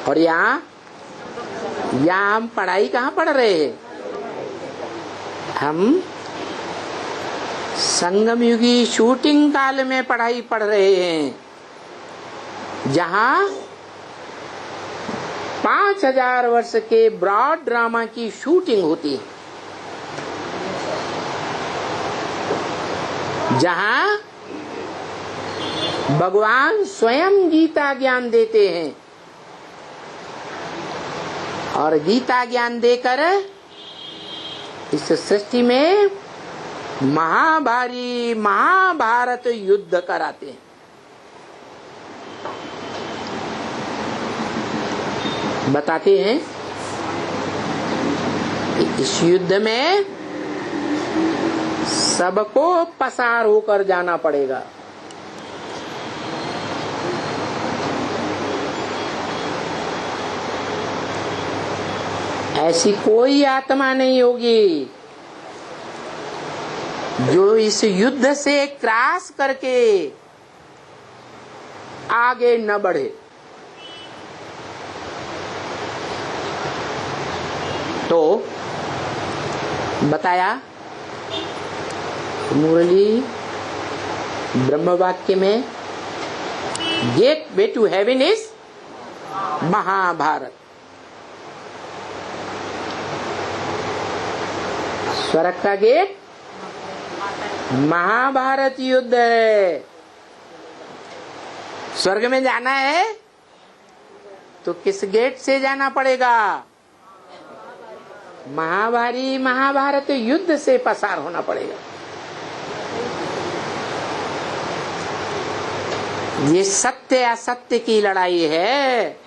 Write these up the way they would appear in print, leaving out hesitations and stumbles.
और यहाँ हम पढ़ाई कहाँ पढ़ रहे हैं? हम संगम युगी शूटिंग काल में पढ़ाई पढ़ रहे हैं, जहाँ 5000 वर्ष के ब्रॉड ड्रामा की शूटिंग होती है, जहाँ भगवान स्वयं गीता ज्ञान देते हैं और गीता ज्ञान देकर इस सृष्टि में महाभारत युद्ध कराते हैं। बताते हैं इस युद्ध में सबको पसार होकर जाना पड़ेगा। ऐसी कोई आत्मा नहीं होगी जो इस युद्ध से क्रॉस करके आगे न बढ़े। तो बताया मुरली ब्रह्म वाक्य में, gateway to heaven is Mahabharata. स्वर्ग का गेट महाभारत युद्ध है। स्वर्ग में जाना है तो किस गेट से जाना पड़ेगा? महाभारत युद्ध से पसार होना पड़ेगा। ये सत्य असत्य की लड़ाई है।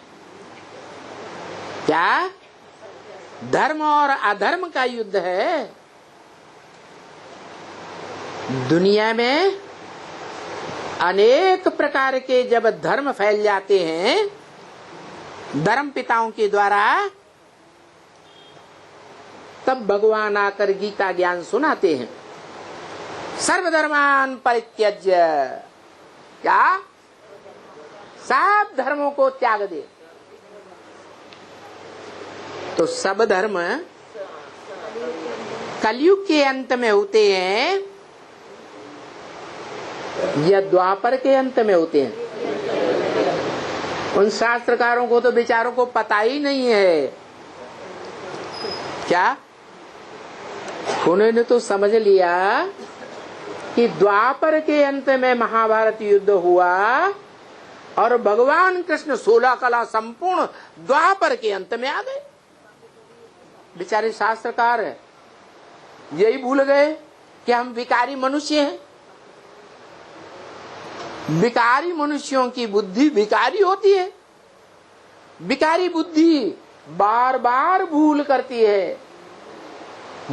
क्या? धर्म और अधर्म का युद्ध है। दुनिया में अनेक प्रकार के जब धर्म फैल जाते हैं धर्म पिताओं के द्वारा, तब भगवान आकर गीता ज्ञान सुनाते हैं। सर्वधर्मान परित्यज्य, क्या? सब धर्मों को त्याग दे। तो सब धर्म कलयुग के अंत में होते हैं या द्वापर के अंत में होते हैं? उन शास्त्रकारों को तो बेचारों को पता ही नहीं है। क्या? उन्होंने तो समझ लिया कि द्वापर के अंत में महाभारत युद्ध हुआ और भगवान कृष्ण 16 कला संपूर्ण द्वापर के अंत में आ गए। बेचारे शास्त्रकार यही भूल गए कि हम विकारी मनुष्य हैं। विकारी मनुष्यों की बुद्धि विकारी होती है। विकारी बुद्धि बार बार भूल करती है।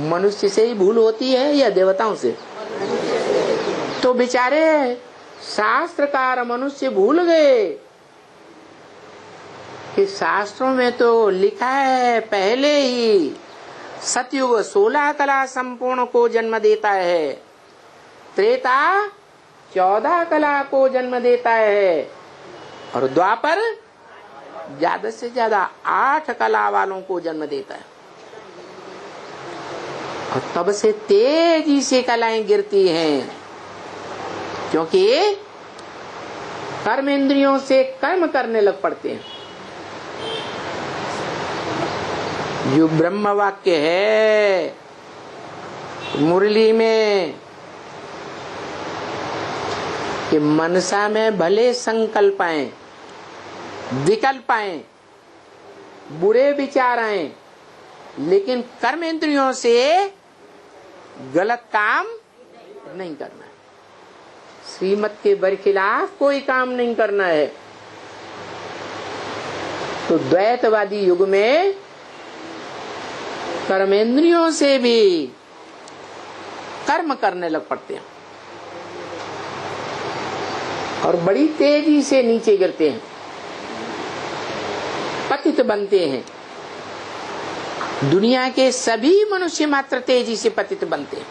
मनुष्य से ही भूल होती है या देवताओं से? तो बेचारे शास्त्रकार मनुष्य भूल गए कि शास्त्रों में तो लिखा है पहले ही सतयुग 16 कला संपूर्ण को जन्म देता है, त्रेता 14 कला को जन्म देता है और द्वापर ज्यादा से ज्यादा 8 कला वालों को जन्म देता है। और तब से तेजी से कलाएं गिरती हैं, क्योंकि कर्म इंद्रियों से कर्म करने लग पड़ते हैं। जो ब्रह्म वाक्य है मुरली में कि मनसा में भले संकल्प आए, विकल्प आए, बुरे विचार आए, लेकिन कर्म इंद्रियों से गलत काम नहीं करना है। श्रीमत के बरखिलाफ कोई काम नहीं करना है। तो द्वैतवादी युग में कर्मेंद्रियों से भी कर्म करने लग पड़ते हैं और बड़ी तेजी से नीचे गिरते हैं, पतित बनते हैं। दुनिया के सभी मनुष्य मात्र तेजी से पतित बनते हैं।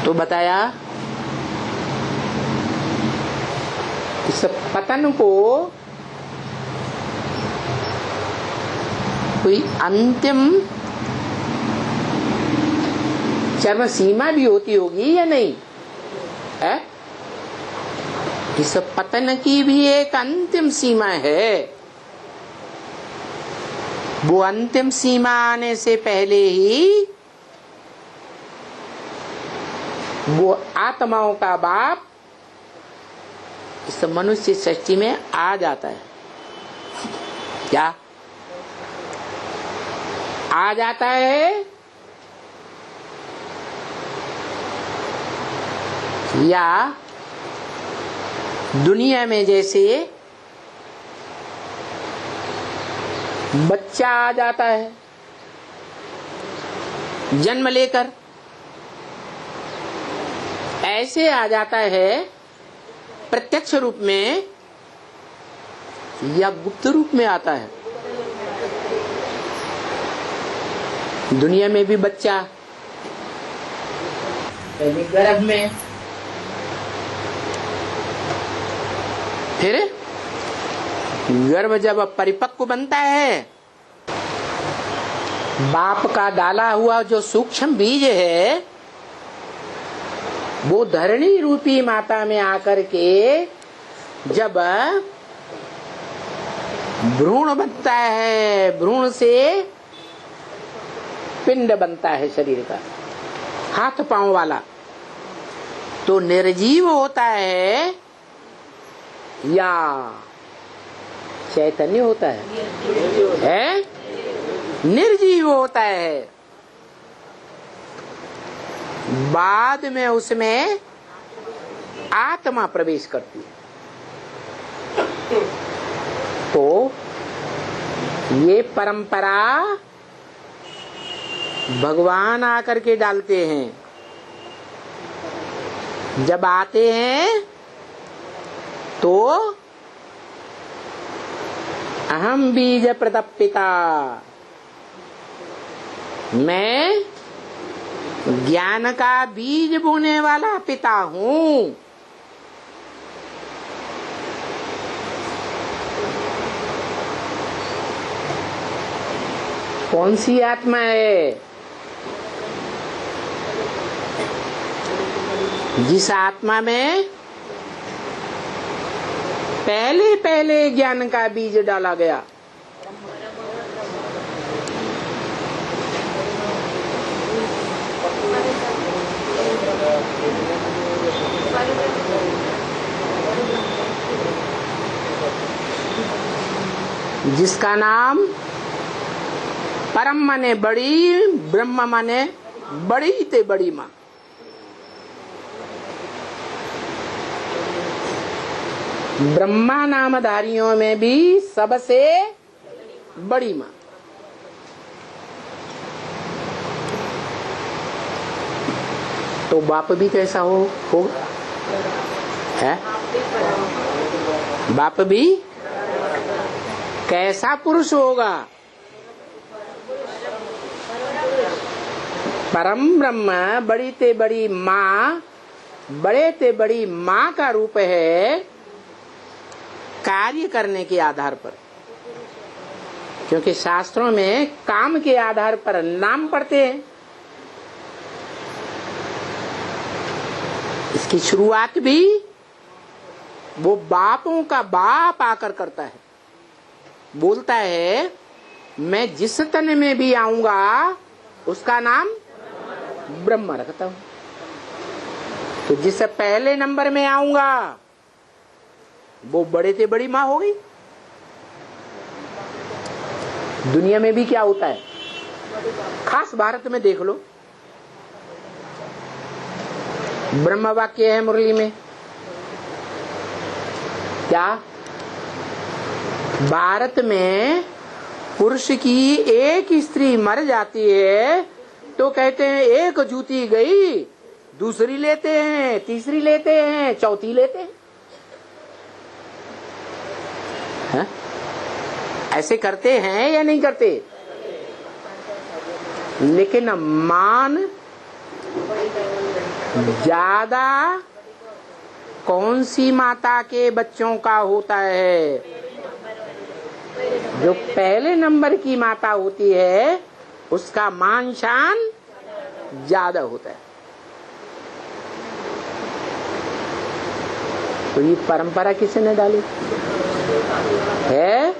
तो बताया इस पतन को कोई अंतिम चरम सीमा भी होती होगी या नहीं है? इस पतन की भी एक अंतिम सीमा है। वो अंतिम सीमा आने से पहले ही वो आत्माओं का बाप इस मनुष्य सृष्टि में आ जाता है। क्या आ जाता है? या दुनिया में जैसे बच्चा आ जाता है जन्म लेकर, ऐसे आ जाता है प्रत्यक्ष रूप में या गुप्त रूप में आता है? दुनिया में भी बच्चा पहले गर्भ में, फिर गर्भ जब परिपक्व बनता है, बाप का डाला हुआ जो सूक्ष्म बीज है वो धरणी रूपी माता में आकर के जब भ्रूण बनता है, भ्रूण से पिंड बनता है शरीर का, हाथ पांव वाला, तो निर्जीव होता है या चैतन्य होता है? निर्जीव होता है। बाद में उसमें आत्मा प्रवेश करती है। तो ये परंपरा भगवान आकर के डालते हैं। जब आते हैं तो अहम बीज प्रतपिता, मैं ज्ञान का बीज बोने वाला पिता हूँ। कौन सी आत्मा है? जिस आत्मा में पहले पहले ज्ञान का बीज डाला गया। जिसका नाम परम माने बड़ी, ब्रह्म माने बड़ी ते बड़ी माँ। ब्रह्मा नामधारियों में भी सबसे बड़ी माँ। तो बाप भी कैसा होगा? है बाप भी कैसा पुरुष होगा? परम ब्रह्म बड़ी ते बड़ी माँ, बड़े ते बड़ी माँ का रूप है कार्य करने के आधार पर। क्योंकि शास्त्रों में काम के आधार पर नाम पढ़ते हैं। इसकी शुरुआत भी वो बापों का बाप आकर करता है। बोलता है मैं जिस तन में भी आऊंगा उसका नाम ब्रह्म रखता हूं। तो जिससे पहले नंबर में आऊंगा वो बड़े से बड़ी माँ हो गई। दुनिया में भी क्या होता है, खास भारत में देख लो। ब्रह्म वाक्य है मुरली में, क्या भारत में पुरुष की एक स्त्री मर जाती है तो कहते हैं एक जूती गई, दूसरी लेते हैं, तीसरी लेते हैं, चौथी लेते हैं। है? ऐसे करते हैं या नहीं करते? लेकिन मान ज्यादा कौन सी माता के बच्चों का होता है? जो पहले नंबर की माता होती है उसका मान शान ज्यादा होता है। तो ये परंपरा किसने डाली है?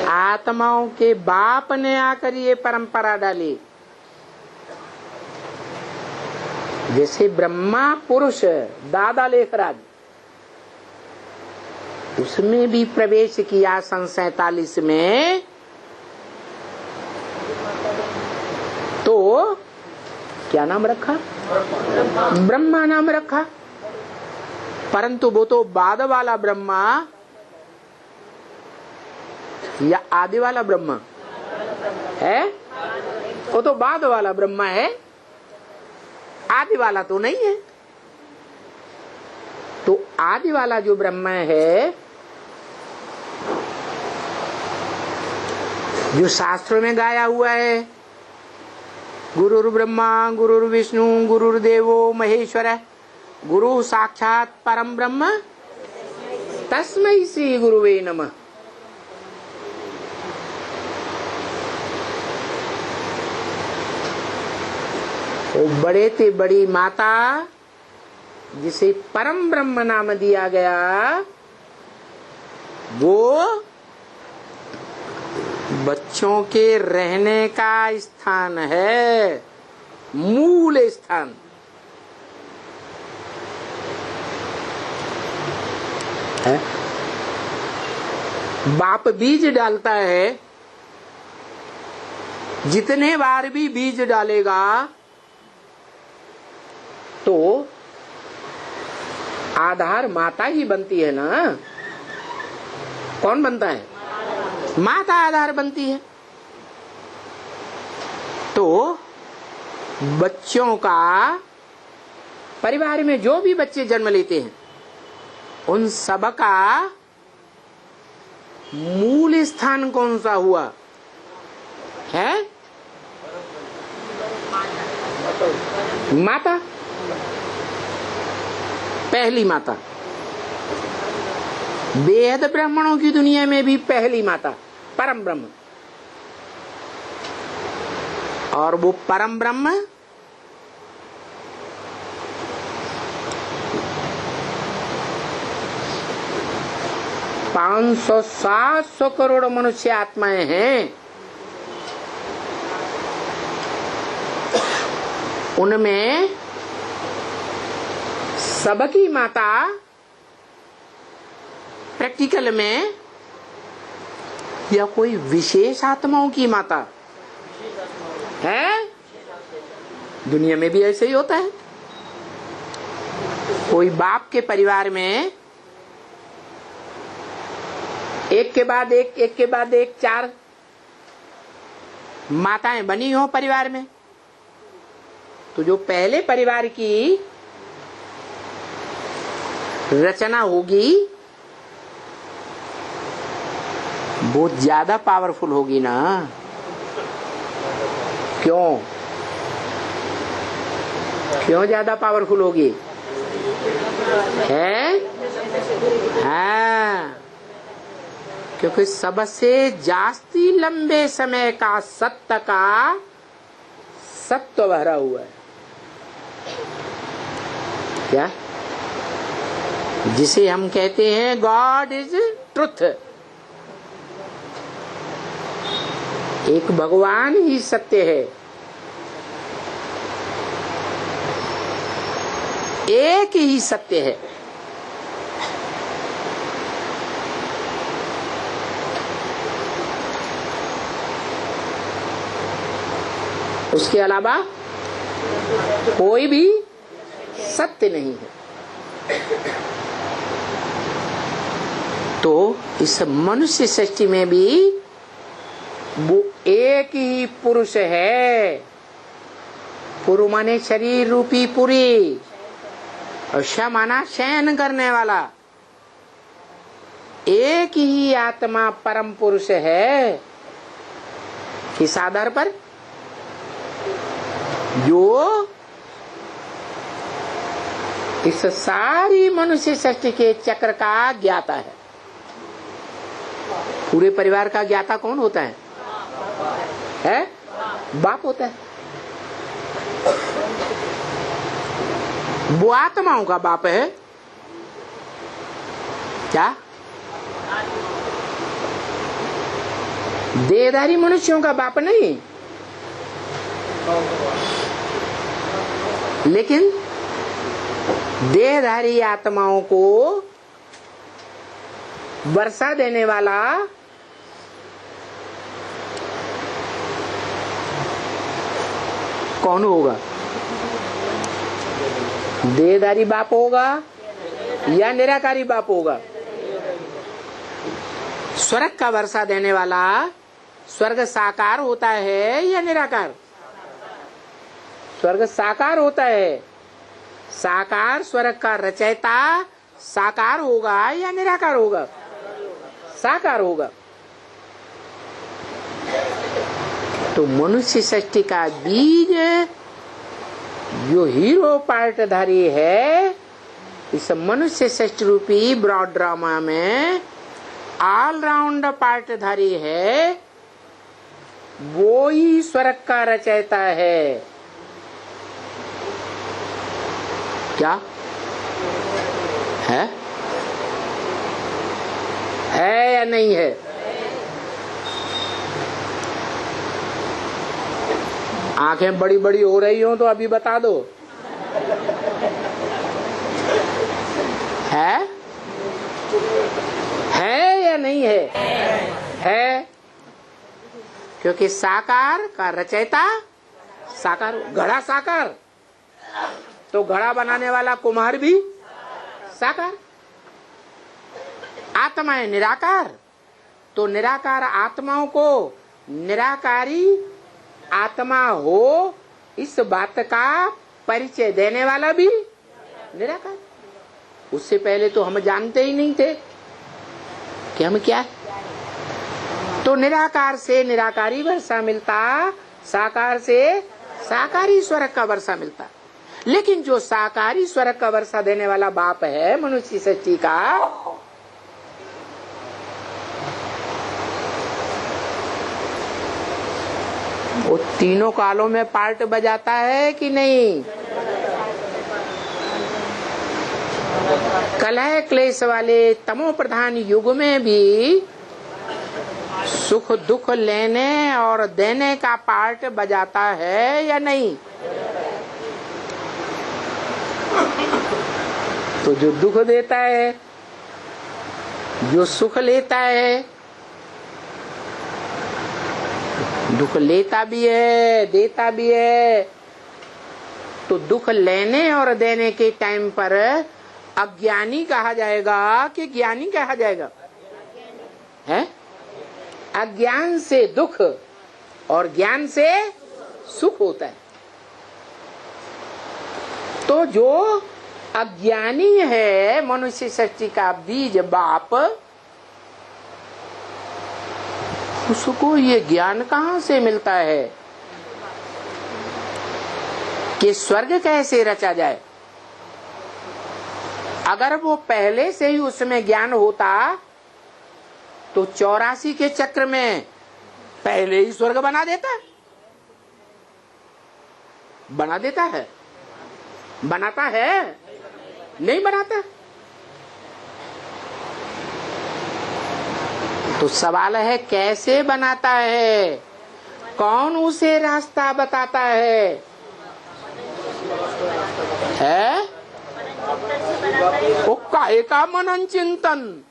आत्माओं के बाप ने आकर ये परंपरा डाली। जैसे ब्रह्मा पुरुष दादा लेखराज, उसमें भी प्रवेश किया सन 47 में, तो क्या नाम रखा? ब्रह्मा नाम रखा। परंतु वो तो बाद वाला ब्रह्मा या आदि वाला ब्रह्मा है? वो तो बाद वाला ब्रह्मा है, आदि वाला तो नहीं है। तो आदि वाला जो ब्रह्मा है, जो शास्त्रों में गाया हुआ है, गुरुर् ब्रह्मा गुरुर् विष्णु गुरुर्देवो महेश्वर गुरु साक्षात परम ब्रह्म तस्मै श्री गुरुवे नमः। वो बड़े ते बड़ी माता जिसे परम ब्रह्म नाम दिया गया, वो बच्चों के रहने का स्थान है, मूल स्थान है। बाप बीज डालता है, जितने बार भी बीज डालेगा तो आधार माता ही बनती है ना। कौन बनता है? माता आधार बनती है। तो बच्चों का, परिवार में जो भी बच्चे जन्म लेते हैं, उन सब का मूल स्थान कौन सा हुआ है? माता, पहली माता। बेहद ब्राह्मणों की दुनिया में भी पहली माता परम ब्रह्म, और वो परम ब्रह्म पांच 700 करोड़ मनुष्य आत्माएं हैं। उनमें सबकी माता प्रैक्टिकल में या कोई विशेष आत्माओं की माता है? दुनिया में भी ऐसे ही होता है। कोई बाप के परिवार में एक के बाद एक 4 माताएं बनी हो परिवार में, तो जो पहले परिवार की रचना होगी वो ज्यादा पावरफुल होगी ना। क्यों ज्यादा पावरफुल होगी? है? हाँ, क्योंकि सबसे जास्ती लंबे समय का सत्य का सत्व भरा हुआ है। क्या? जिसे हम कहते हैं गॉड इज ट्रुथ। एक भगवान ही सत्य है, एक ही सत्य है। उसके अलावा कोई भी सत्य नहीं है। तो इस मनुष्य सृष्टि में भी वो एक ही पुरुष है। पुरु माने शरीर रूपी पुरी, और श माना शयन करने वाला। एक ही आत्मा परम पुरुष है। किस आधार पर? जो इस सारी मनुष्य सृष्टि के चक्र का ज्ञाता है। पूरे परिवार का ज्ञाता कौन होता है? बाप होता है। वो आत्माओं का बाप है क्या? देहधारी मनुष्यों का बाप नहीं, लेकिन देहधारी आत्माओं को वर्षा देने वाला कौन होगा? देहधारी बाप होगा या निराकारी बाप होगा? स्वर्ग का वर्षा देने वाला स्वर्ग साकार होता है या निराकार? स्वर्ग साकार होता है। साकार स्वर्ग का रचयिता साकार होगा या निराकार होगा? साकार होगा। तो मनुष्य सृष्टि का बीज जो हीरो पार्टधारी है, इस मनुष्य सृष्टि रूपी ब्रॉड ड्रामा में ऑलराउंड पार्टधारी है, वो ही स्वर्ग का रचयिता है। क्या है या नहीं है? आंखें बड़ी बड़ी हो रही हो तो अभी बता दो। है या नहीं है? है, क्योंकि साकार का रचयिता साकार। घड़ा साकार तो घड़ा बनाने वाला कुम्हार भी साकार। आत्माएं निराकार तो निराकार आत्माओं को निराकारी आत्मा हो इस बात का परिचय देने वाला भी निराकार। उससे पहले तो हम जानते ही नहीं थे कि हम क्या है। तो निराकार से निराकारी वर्षा मिलता, साकार से साकारी स्वर्ग का वर्षा मिलता। लेकिन जो साकारी स्वर्ग का वर्षा देने वाला बाप है मनुष्य सृष्टि का, वो तीनों कालों में पार्ट बजाता है कि नहीं? कलह क्लेश वाले तमो प्रधान युग में भी सुख दुख लेने और देने का पार्ट बजाता है या नहीं? तो जो दुख देता है, जो सुख लेता है, दुख लेता भी है देता भी है, तो दुख लेने और देने के टाइम पर अज्ञानी कहा जाएगा कि ज्ञानी कहा जाएगा? है? अज्ञान से दुख और ज्ञान से सुख होता है। तो जो अज्ञानी है मनुष्य सृष्टि का बीज बाप, उसको ये ज्ञान कहाँ से मिलता है कि स्वर्ग कैसे रचा जाए? अगर वो पहले से ही उसमें ज्ञान होता तो 84 के चक्र में पहले ही स्वर्ग बना देता। बना देता है? बनाता है? नहीं बनाता। तो सवाल है कैसे बनाता है? कौन उसे रास्ता बताता है? वो काहे का मनन चिंतन?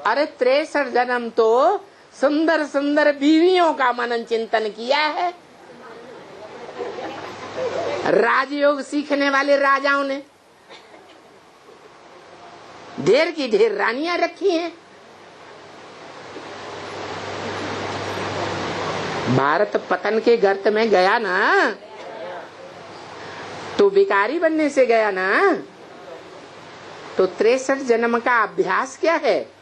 अरे 63 जन्म तो सुंदर सुंदर बीवियों का मनन चिंतन किया है। राजयोग सीखने वाले राजाओं ने ढेर की ढेर रानियां रखी हैं। भारत पतन के गर्त में गया ना, तो भिखारी बनने से गया ना। तो 63 जन्म का अभ्यास क्या है?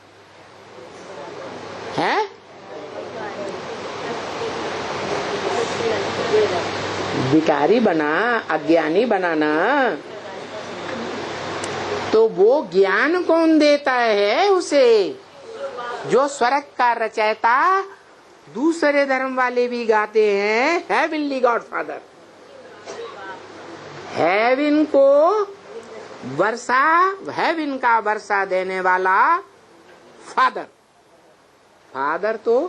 भिखारी बना, अज्ञानी बनाना, तो वो ज्ञान कौन देता है उसे? जो स्वर्ग का रचयिता दूसरे धर्म वाले भी गाते हैं, हेवनली गॉडफादर। हेवन को वर्षा, हेवन का वर्षा देने वाला फादर। फादर तो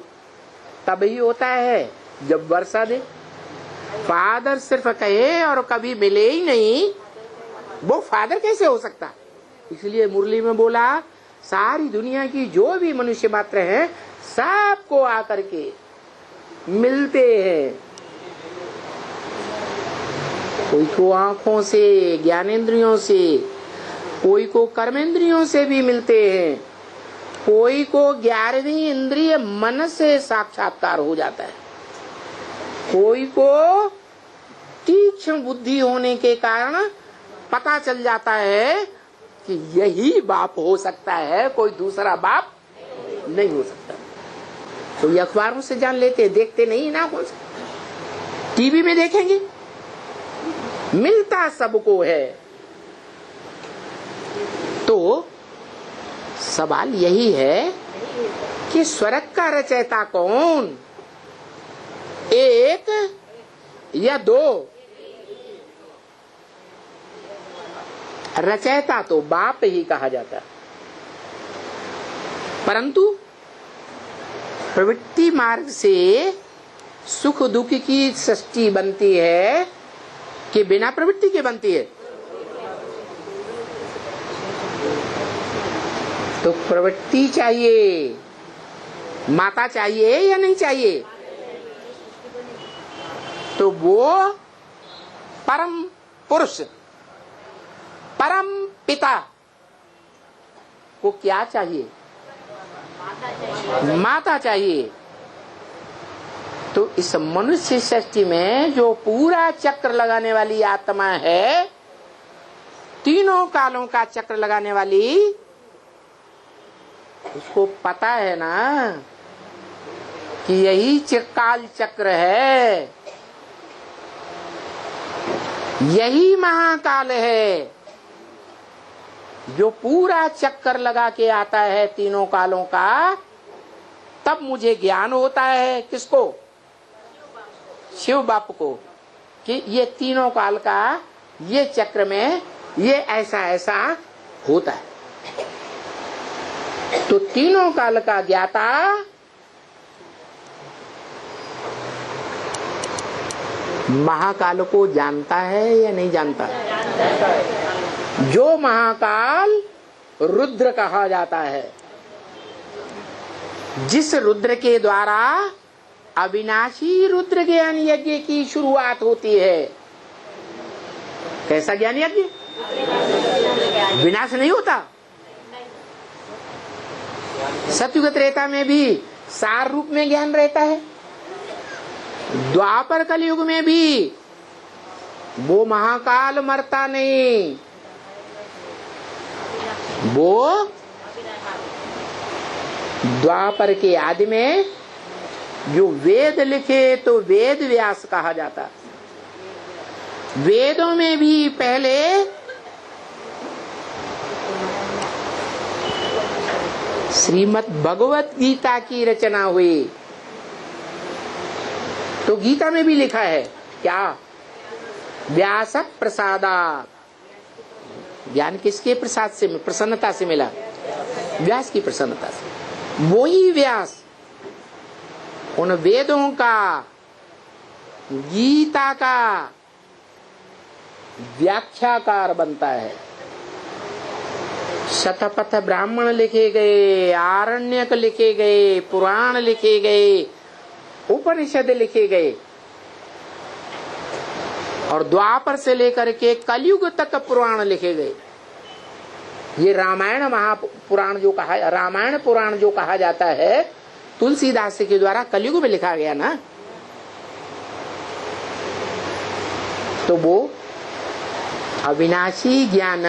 तभी होता है जब वर्षा दे। फादर सिर्फ कहे और कभी मिले ही नहीं, वो फादर कैसे हो सकता? इसलिए मुरली में बोला, सारी दुनिया की जो भी मनुष्य मात्र हैं, सबको आकर के मिलते हैं। कोई को आंखों से, ज्ञानेंद्रियों से, कोई को कर्मेंद्रियों से भी मिलते हैं, कोई को 11वीं इंद्रिय मन से साक्षात्कार हो जाता है, कोई को तीक्ष्ण बुद्धि होने के कारण पता चल जाता है कि यही बाप हो सकता है, कोई दूसरा बाप नहीं हो सकता। तो ये अखबारों से जान लेते, देखते नहीं ना, हो सकता टीवी में देखेंगे, मिलता सबको है। तो सवाल यही है कि स्वर्ग का रचयिता कौन? एक या दो? रचयिता तो बाप ही कहा जाता है, परंतु प्रवृत्ति मार्ग से सुख दुख की सृष्टि बनती है कि बिना प्रवृत्ति के बनती है? तो प्रवृत्ति चाहिए, माता चाहिए या नहीं चाहिए? तो वो परम पुरुष, परम पिता को क्या चाहिए? माता चाहिए। तो इस मनुष्य सृष्टि में जो पूरा चक्र लगाने वाली आत्मा है, तीनों कालों का चक्र लगाने वाली, उसको पता है ना कि यही काल चक्र है, यही महाकाल है जो पूरा चक्कर लगा के आता है तीनों कालों का। तब मुझे ज्ञान होता है, किसको? शिव बाप को, कि ये तीनों काल का ये चक्र में ये ऐसा ऐसा होता है। तो तीनों काल का ज्ञाता महाकाल को जानता है या नहीं जानता? जो महाकाल रुद्र कहा जाता है, जिस रुद्र के द्वारा अविनाशी रुद्र ज्ञान यज्ञ की शुरुआत होती है। कैसा ज्ञान यज्ञ? विनाश नहीं होता। सतयुग त्रेता में भी सार रूप में ज्ञान रहता है, द्वापर कलयुग में भी वो महाकाल मरता नहीं, वो द्वापर के आदि में जो वेद लिखे तो वेद व्यास कहा जाता। वेदों में भी पहले श्रीमद् भगवत गीता की रचना हुई। तो गीता में भी लिखा है क्या? व्यास प्रसादात्। ज्ञान किसके प्रसाद से, प्रसन्नता से मिला? व्यास की प्रसन्नता से। वो ही व्यास उन वेदों का, गीता का व्याख्याकार बनता है। शतपथ ब्राह्मण लिखे गए, आरण्यक लिखे गए, पुराण लिखे गए, उपनिषद लिखे गए, और द्वापर से लेकर के कलयुग तक पुराण लिखे गए। ये रामायण महापुराण जो कहा, रामायण पुराण जो कहा जाता है, तुलसीदास के द्वारा कलयुग में लिखा गया ना। तो वो अविनाशी ज्ञान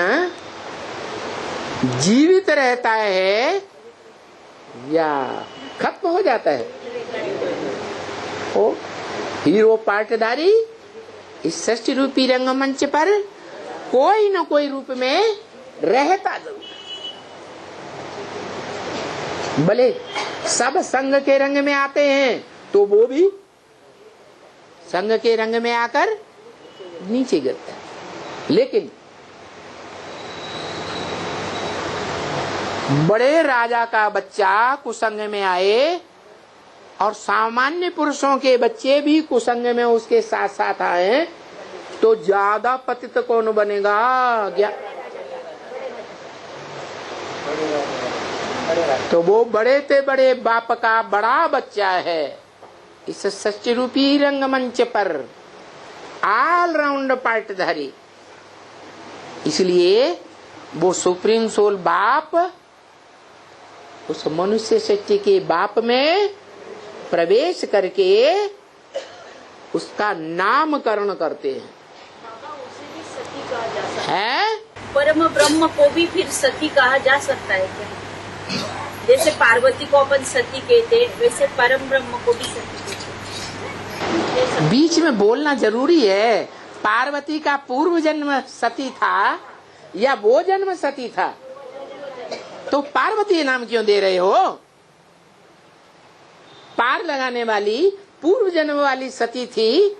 जीवित रहता है या खत्म हो जाता है? ओ हीरो पाटदारी इस सृष्टि रूपी रंगमंच पर कोई न कोई रूप में रहता जरूर। भले सब संग के रंग में आते हैं तो वो भी संग के रंग में आकर नीचे गिरता है। लेकिन बड़े राजा का बच्चा कुसंग में आए और सामान्य पुरुषों के बच्चे भी कुसंग में उसके साथ साथ आए तो ज्यादा पतित कौन बनेगा? तो वो बड़े ते बड़े बाप का बड़ा बच्चा है इस सृष्टि रूपी रंगमंच पर ऑलराउंड पार्टधारी। इसलिए वो सुप्रीम सोल बाप उस मनुष्य सृष्टि के बाप में प्रवेश करके उसका नामकरण करते हैं। है परम ब्रह्म को भी फिर सती कहा जा सकता है क्या? जैसे पार्वती को अपन सती कहते वैसे परम ब्रह्म को भी सती कहते। बीच में बोलना जरूरी है। पार्वती का पूर्व जन्म सती था या वो जन्म सती था? तो पार्वती नाम क्यों दे रहे हो? पार लगाने वाली पूर्व जन्म वाली सती थी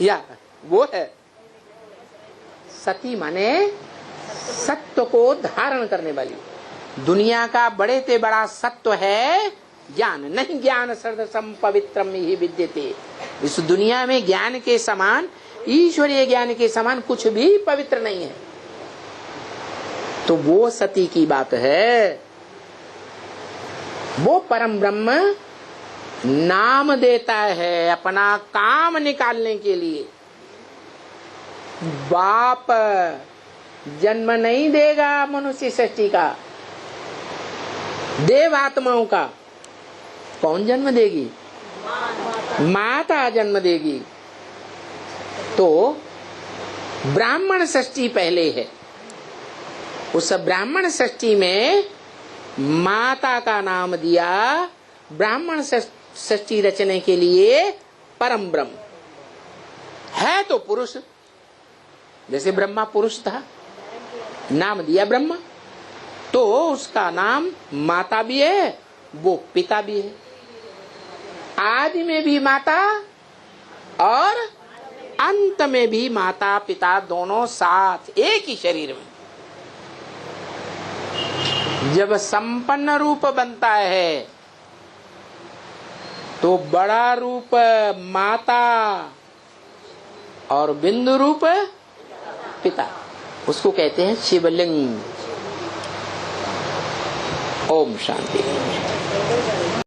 या वो है? सती माने सत्व को धारण करने वाली। दुनिया का बड़े से बड़ा सत्व है ज्ञान। नहीं ज्ञान सर्वसम पवित्रम ही विद्यते। इस दुनिया में ज्ञान के समान, ईश्वरीय ज्ञान के समान कुछ भी पवित्र नहीं है। तो वो सती की बात है। वो परम ब्रह्म नाम देता है अपना काम निकालने के लिए। बाप जन्म नहीं देगा मनुष्य सृष्टि का, देव आत्माओं का। कौन जन्म देगी? माता जन्म देगी। तो ब्राह्मण सृष्टि पहले है। उस ब्राह्मण सृष्टि में माता का नाम दिया ब्राह्मण सृष्टि रचने के लिए परम ब्रह्म है। तो पुरुष जैसे ब्रह्मा पुरुष था, नाम दिया ब्रह्मा, तो उसका नाम माता भी है, वो पिता भी है। आदि में भी माता और अंत में भी माता पिता दोनों साथ एक ही शरीर में। जब संपन्न रूप बनता है तो बड़ा रूप माता और बिंदु रूप पिता, उसको कहते हैं शिवलिंग। ओम शांति।